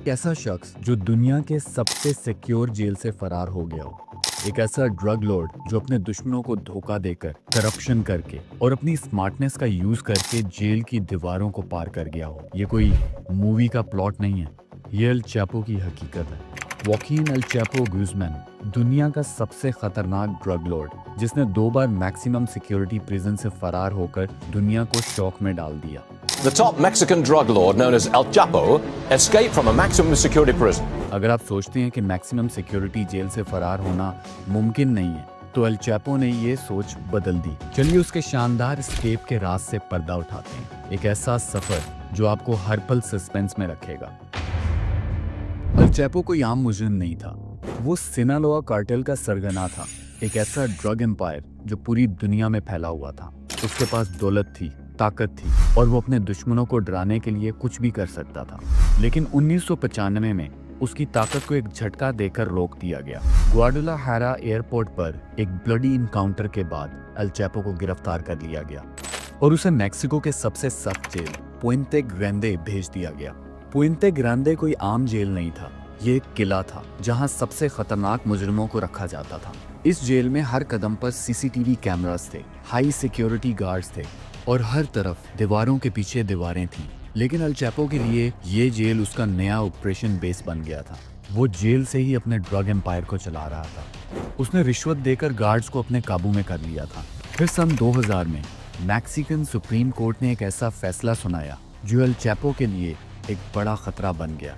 एक ऐसा शख्स जो दुनिया के सबसे सिक्योर जेल से फरार हो गया हो, एक ऐसा ड्रग लॉर्ड जो अपने दुश्मनों को धोखा देकर, करप्शन करके और अपनी स्मार्टनेस का यूज करके जेल की दीवारों को पार कर गया हो। ये कोई मूवी का प्लॉट नहीं है, ये अल चैपो की हकीकत है। वॉकीन अल चैपो गुज़मैन दुनिया का सबसे खतरनाक ड्रग लॉर्ड, जिसने 2 बार मैक्सिमम सिक्योरिटी प्रिजन से फरार होकर दुनिया को शॉक में डाल दिया। The top Mexican drug lord known as El Chapo escaped from a maximum security prison. अगर आप सोचते हैं कि मैक्सिमम सिक्योरिटी जेल से फरार होना मुमकिन नहीं है, तो एल चैपो ने ये सोच बदल दी। चलिए उसके शानदार एस्केप के राज से पर्दा उठाते हैं, एक ऐसा सफर जो आपको हर पल सस्पेंस में रखेगा। एल चैपो कोई आम मुजरिम नहीं था, वो सिनालोआ कार्टेल का सरगना था, एक ऐसा ड्रग एम्पायर जो पूरी दुनिया में फैला हुआ था। उसके पास दौलत थी, ताकत थी और वो अपने दुश्मनों को डराने के लिए कुछ भी कर सकता था। लेकिन 1995 में उसकी ताकत को एक झटका देकर रोक दिया गया। ग्वाडालाहारा एयरपोर्ट पर एक ब्लडी इनकाउंटर के बाद एल चैपो को गिरफ्तार कर लिया गया और उसे मेक्सिको के सबसे सख्त जेल पुएंते ग्रैंडे भेज दिया गया। पुएंते ग्रैंडे कोई आम जेल नहीं था, ये एक किला था जहां सबसे खतरनाक मुजरिमों को रखा जाता था। इस जेल में हर कदम पर सीसीटीवी कैमरास थे, हाई सिक्योरिटी गार्ड्स थे और हर तरफ दीवारों के पीछे दीवारें थीं। लेकिन एल चैपो के लिए ये जेल उसका नया ऑपरेशन बेस बन गया था। वो जेल से ही अपने ड्रग एम्पायर को चला रहा था। उसने रिश्वत देकर गार्ड्स को अपने काबू में कर लिया था। फिर सन 2000 में मैक्सिकन सुप्रीम कोर्ट ने एक ऐसा फैसला सुनाया जो एल चैपो के लिए एक बड़ा खतरा बन गया।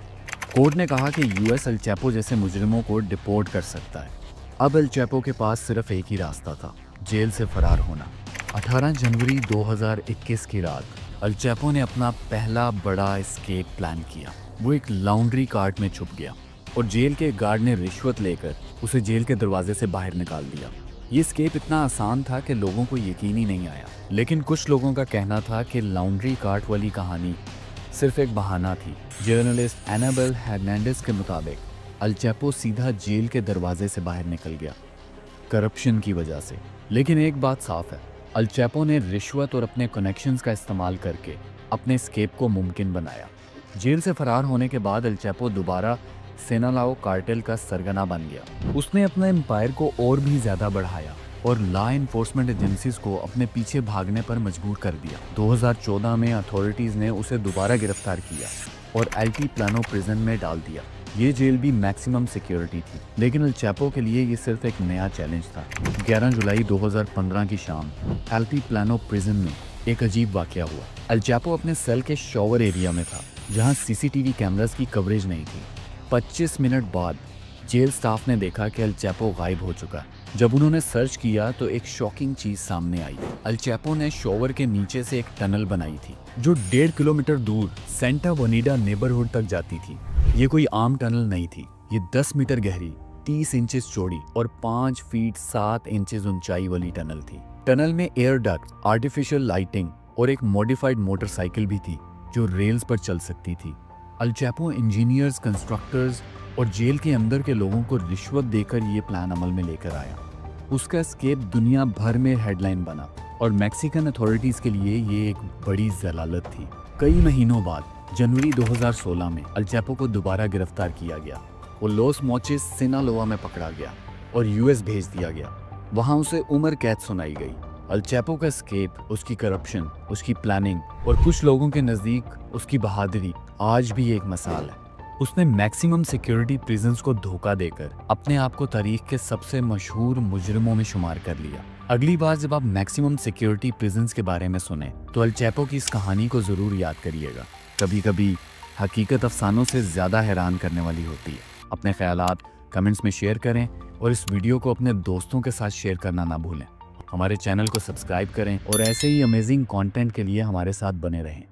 कोर्ट ने कहा कि यूएस एल चैपो जैसे मुजरिमों को डिपोर्ट कर सकता है। अब एल चैपो के पास सिर्फ एक ही रास्ता था, जेल से फरार होना। 18 जनवरी 2021 की रात एल चैपो ने अपना पहला बड़ा एस्केप प्लान किया। वो एक लॉन्ड्री कार्ट में छुप गया और जेल के गार्ड ने रिश्वत लेकर उसे जेल के दरवाजे से बाहर निकाल दिया। ये एस्केप इतना आसान था कि लोगों को यकीन ही नहीं आया। लेकिन कुछ लोगों का कहना था कि लॉन्ड्री कार्ट वाली कहानी सिर्फ एक बहाना थी। जर्नलिस्ट एनाबेल हर्नांडेज के मुताबिक एल चैपो सीधा जेल के दरवाजे से बाहर निकल गया, करप्शन की वजह से। लेकिन एक बात साफ है, एल चैपो ने रिश्वत और अपने कनेक्शंस का इस्तेमाल करके अपने एस्केप को मुमकिन बनाया। जेल से फरार होने के बाद एल चैपो दोबारा सिनालाओ कार्टेल का सरगना बन गया। उसने अपने एम्पायर को और भी ज्यादा बढ़ाया और लॉ एनफोर्समेंट एजेंसीज को अपने पीछे भागने पर मजबूर कर दिया। 2014 में अथॉरिटीज ने उसे दोबारा गिरफ्तार किया और अल्टीप्लानो प्रिजन में डाल दिया। ये जेल भी मैक्सिमम सिक्योरिटी थी, लेकिन एल चैपो के लिए ये सिर्फ एक नया चैलेंज था। 11 जुलाई 2015 की शाम अल्टीप्लानो प्रिजन में एक अजीब वाकया हुआ। एल चैपो अपने सेल के शॉवर एरिया में था, जहां सीसीटीवी कैमरास की कवरेज नहीं थी। 25 मिनट बाद जेल स्टाफ ने देखा कि एल चैपो गायब हो चुका है। जब उन्होंने सर्च किया तो एक शॉकिंग चीज सामने आई। एल चैपो ने शॉवर के नीचे से एक टनल बनाई थी जो 1.5 किलोमीटर दूर सेंटा वनीडा नेबरहुड तक जाती थी। ये कोई आम टनल नहीं थी, ये 10 मीटर गहरी, 30 इंचेस चौड़ी और 5 फीट 7 इंचेस ऊंचाई वाली टनल थी। टनल में एयर डक्ट, आर्टिफिशियल लाइटिंग और एक मॉडिफाइड मोटरसाइकिल भी थी जो रेल्स पर चल सकती थी। एल चैपो इंजीनियर्स, कंस्ट्रक्टर्स और जेल के अंदर के लोगों को रिश्वत देकर ये प्लान अमल में लेकर आया। उसका एस्केप दुनिया भर में हेडलाइन बना और मैक्सिकन अथॉरिटीज के लिए ये एक बड़ी जलालत थी। कई महीनों बाद जनवरी 2016 में एल चैपो को दोबारा गिरफ्तार किया गया। वो लॉस मोचिस सिनालोआ में पकड़ा गया और यूएस भेज दिया गया। वहां उसे उम्र कैद सुनाई गई। एल चैपो का एस्केप, उसकी करप्शन, उसकी प्लानिंग और कुछ लोगों के नजदीक उसकी बहादुरी आज भी एक मिसाल है। उसने मैक्सिमम सिक्योरिटी प्रिजन्स को धोखा देकर अपने आप को तारीख के सबसे मशहूर मुजरिमों में शुमार कर लिया। अगली बार जब आप मैक्सिमम सिक्योरिटी प्रिजन्स के बारे में सुने तो एल चैपो की इस कहानी को जरूर याद करिएगा। कभी कभी हकीकत अफसानों से ज्यादा हैरान करने वाली होती है। अपने ख्यालात कमेंट्स में शेयर करें और इस वीडियो को अपने दोस्तों के साथ शेयर करना ना भूलें। हमारे चैनल को सब्सक्राइब करें और ऐसे ही अमेजिंग कंटेंट के लिए हमारे साथ बने रहें।